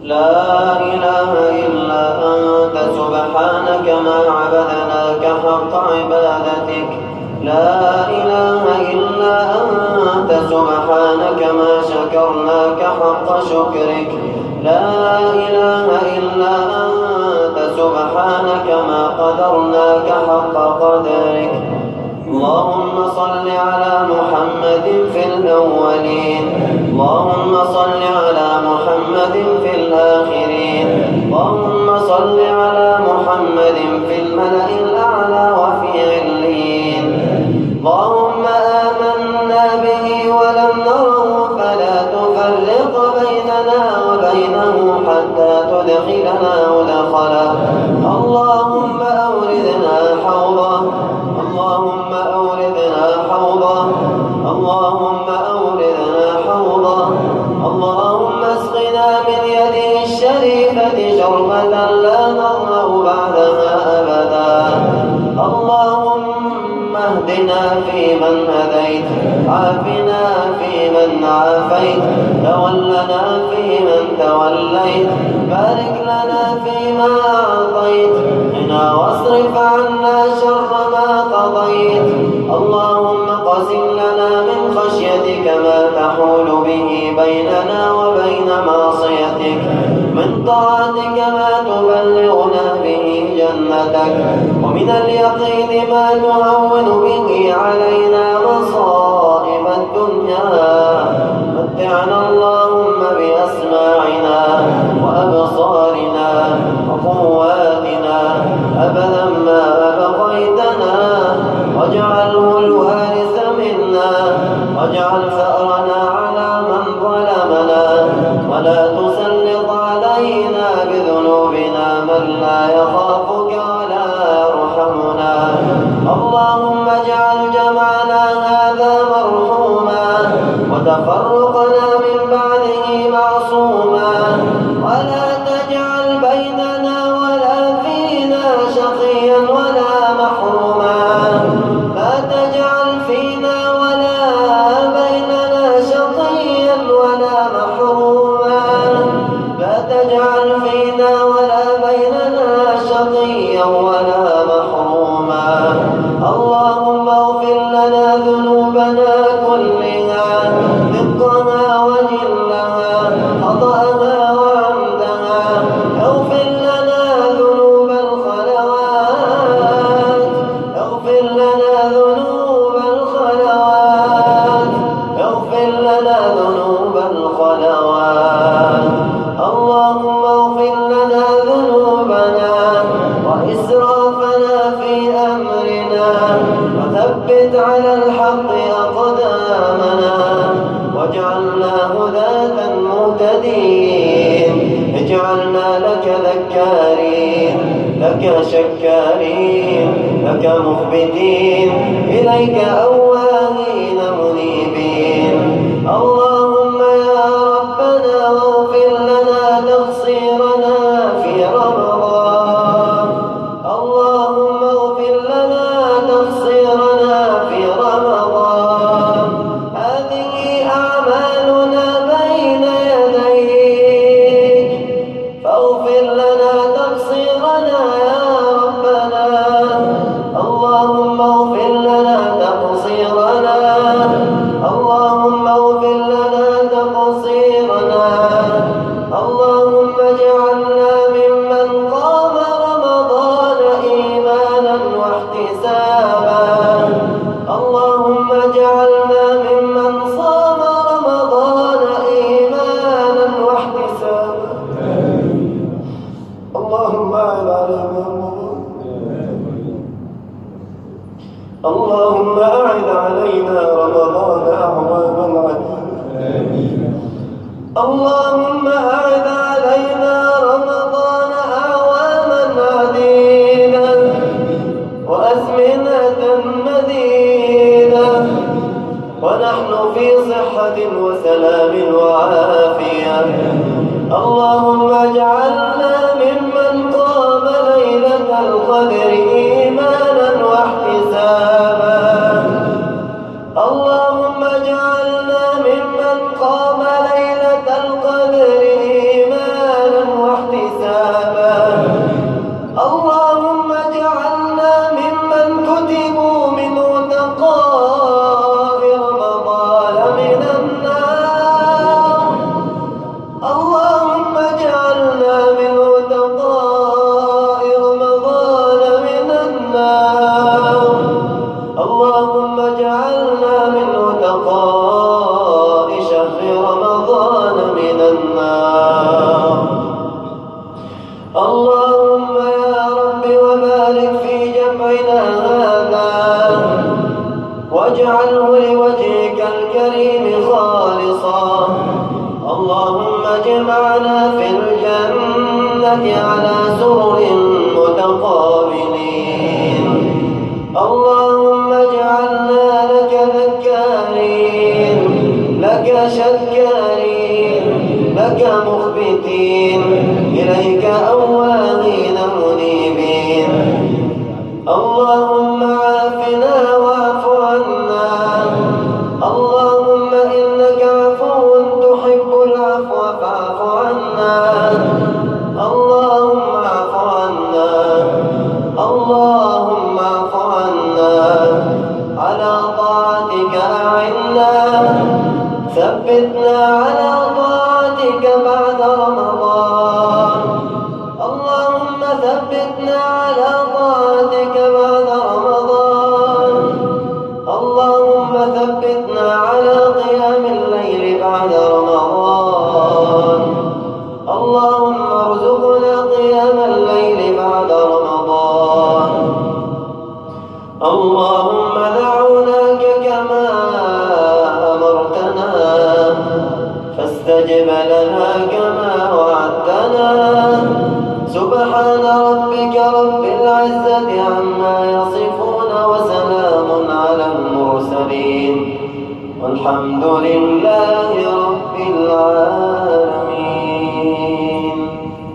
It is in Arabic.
لا إله إلا أنت سبحانك ما عبدناك حق عبادتك. لا إله إلا أنت سبحانك ما شكرناك حق شكرك. لا إله إلا أنت سبحانك ما قدرناك حق قدرك. اللهم صل على محمد في الأولين، اللهم صل على محمد في الآخرين، اللهم صل على محمد في الملأ الأعلى وفي عليين. اللهم آمنا به ولم نره فلا تفرق بيننا وبينه حتى تدخلنا مدخله. اللهم أوردنا حوضه، اللهم أوردنا حوضه، اللهم أوردنا حوضه. اللهم اسقنا من يده الشريفة شربة لا نظمأ بعدها أبدا. اللهم اهدنا فيمن هديت، عافنا فيمن عافيت، تولنا فيمن توليت، بارك لنا فيما أعطيت، قنا واصرف عنا شر ما قضيت. اللهم قسم لنا من خشيتك ما تحول به بيننا وبين معصيتك، من طاعتك ما تبلغنا به جنتك، ومن اليقين ما تهون به علينا مصائب الدنيا. متعنا اللهم بأسماعنا وأبصارنا وقواتنا أبدا ما أبقيتنا، واجعله الوارث منا، واجعل ثأرنا على من ظلمنا، ولا تسلط علينا بذنوبنا من لا يخافك ولا يرحمنا. اللهم اجعل جمعنا هذا مرحوما، وتفرقنا من بعده معصوما، ولا تجعل بيننا ولا فينا شقيا ولا محروما. لا تجعل فينا ولا بيننا شقيا ولا محروما. لا تجعل فينا ولا بيننا شقيا ولا محروما. اللهم اغفر لنا ذنوبنا كلها، دقها وجلها، خطأها وعمدها. اغفر لنا ذنوب الخلوات، اغفر لنا ذنوب الخلوات، اغفر لنا ذنوب الخلوات. اللهم اغفر لنا ذنوبنا وإسرافنا في أمرنا، وثبت على الحق أقدامنا، واجعلنا هداة مهتدين. اجعلنا لك ذكارين، لك شكارين، لك مخبتين، إليك أواهين منيبين. اللهم يا ربنا اغفر لنا تقصيرنا في رمضان. اللهم اغفر لنا تقصيرنا في رمضان. هذه أعمالنا بين يديك، فاغفر لنا تقصيرنا يا ربنا. اللهم اغفر لنا تقصيرنا، اللهم اغفر لنا تقصيرنا. اللهم اجعلنا ممن قام رمضان إيمانا واحتسابا. اللهم اجعلنا ممن صام رمضان إيمانا واحتسابا. اللهم أعد علينا رمضان، اللهم أعد علينا رمضان أعواما عديدة. اللهم أعد علينا رمضان أعواما عديدة وأزمنة مديدة، ونحن في صحة وسلام وعافية. اللهم اجعلنا ممن قام ليلة القدر إيمانا واحتسابا. اللهم اجعلنا ممن قام ليلة القدر إيمانا قضاء شهر رمضان من النار. اللهم يا رب وبارك في جمعنا هذا واجعله لوجهك الكريم خالصا. اللهم اجمعنا في الجنة على سرر متقابلين. اللهم اجعلنا لك ذكارين، لك شكارين، لك مخبتين، إليك أواهين منيبين. اللهم عافنا واعف عنا. اللهم إنك عفو تحب العفو فاعف عنا. اللهم اعف عنا. اللهم اعف عنا. على طاعتك أعنا. ثبتنا على طاعتك بعد رمضان. اللهم ثبتنا على طاعتك بعد رمضان. اللهم ثبتنا على قيام الليل بعد رمضان. اللهم ارزقنا قيام الليل بعد رمضان. اللهم دعوناك كما أمرتنا فاستجب لنا كما وعدتنا. سبحان ربك رب العزة عما يصفون وسلام على المرسلين والحمد لله رب العالمين.